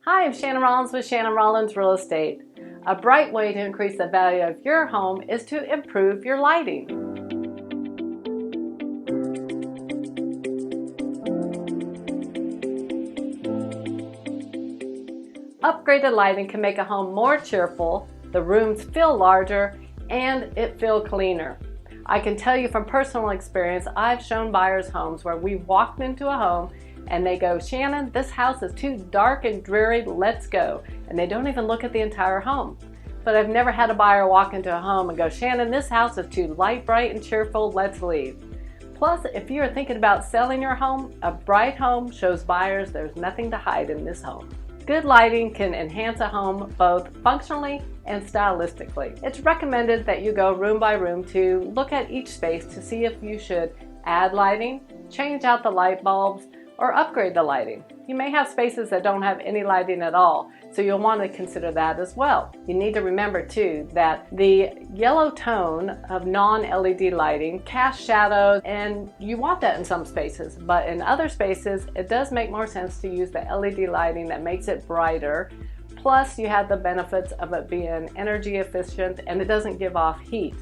Hi, I'm Shannon Rollins with Shannon Rollins Real Estate. A bright way to increase the value of your home is to improve your lighting. Upgraded lighting can make a home more cheerful, the rooms feel larger, and it feel cleaner. I can tell you from personal experience, I've shown buyers homes where we walked into a home and they go, "Shannon, this house is too dark and dreary, let's go." And they don't even look at the entire home. But I've never had a buyer walk into a home and go, "Shannon, this house is too light, bright, and cheerful, let's leave." Plus, if you're thinking about selling your home, a bright home shows buyers there's nothing to hide in this home. Good lighting can enhance a home both functionally and stylistically. It's recommended that you go room by room to look at each space to see if you should add lighting, change out the light bulbs, or upgrade the lighting. You may have spaces that don't have any lighting at all, so you'll want to consider that as well. You need to remember too that the yellow tone of non-LED lighting casts shadows, and you want that in some spaces, but in other spaces it does make more sense to use the LED lighting that makes it brighter. Plus you have the benefits of it being energy efficient and it doesn't give off heat.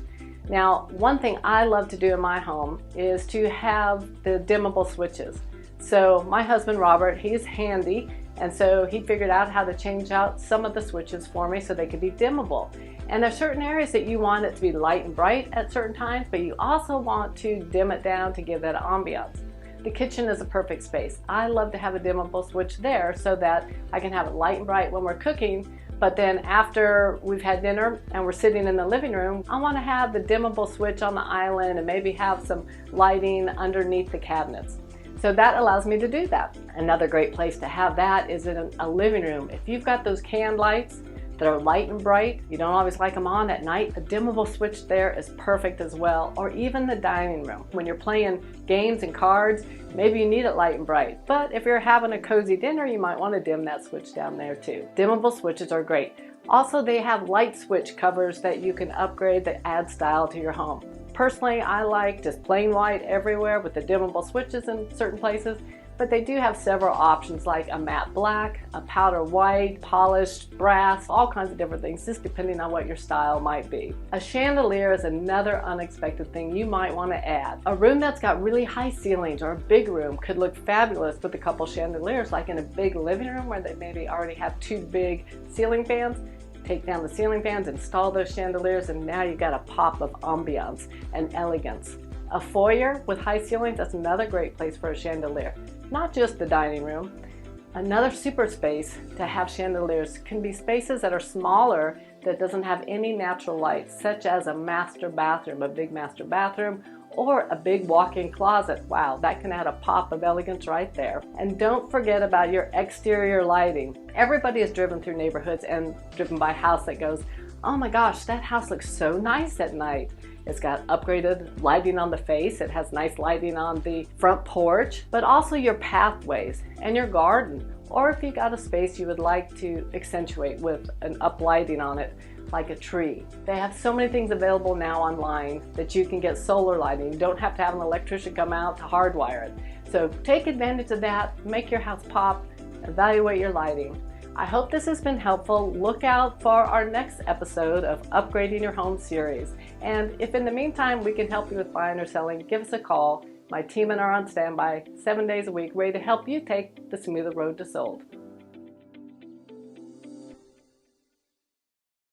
Now, one thing I love to do in my home is to have the dimmable switches. So my husband Robert, he's handy, and so he figured out how to change out some of the switches for me so they could be dimmable. And there's certain areas that you want it to be light and bright at certain times, but you also want to dim it down to give that ambiance. The kitchen is a perfect space. I love to have a dimmable switch there so that I can have it light and bright when we're cooking, but then after we've had dinner and we're sitting in the living room, I want to have the dimmable switch on the island and maybe have some lighting underneath the cabinets. So that allows me to do that. Another great place to have that is in a living room. If you've got those can lights that are light and bright, you don't always like them on at night, the dimmable switch there is perfect as well. Or even the dining room. When you're playing games and cards, maybe you need it light and bright. But if you're having a cozy dinner, you might want to dim that switch down there too. Dimmable switches are great. Also, they have light switch covers that you can upgrade that add style to your home. Personally, I like just plain white everywhere with the dimmable switches in certain places, but they do have several options like a matte black, a powder white, polished brass, all kinds of different things, just depending on what your style might be. A chandelier is another unexpected thing you might want to add. A room that's got really high ceilings or a big room could look fabulous with a couple chandeliers, like in a big living room where they maybe already have two big ceiling fans. Take down the ceiling fans, install those chandeliers, and now you've got a pop of ambiance and elegance. A foyer with high ceilings, that's another great place for a chandelier. Not just the dining room. Another super space to have chandeliers can be spaces that are smaller that doesn't have any natural light, such as a master bathroom, a big master bathroom, or a big walk-in closet. Wow, that can add a pop of elegance right there. And don't forget about your exterior lighting. Everybody is driven through neighborhoods and driven by a house that goes, "Oh my gosh, that house looks so nice at night." It's got upgraded lighting on the face. It has nice lighting on the front porch, but also your pathways and your garden. Or if you got a space you would like to accentuate with an uplighting on it, like a tree. They have so many things available now online that you can get solar lighting. You don't have to have an electrician come out to hardwire it. So take advantage of that, make your house pop, evaluate your lighting. I hope this has been helpful. Look out for our next episode of Upgrading Your Home series. And if in the meantime we can help you with buying or selling, give us a call. My team and I are on standby 7 days a week, ready to help you take the smoother road to sold.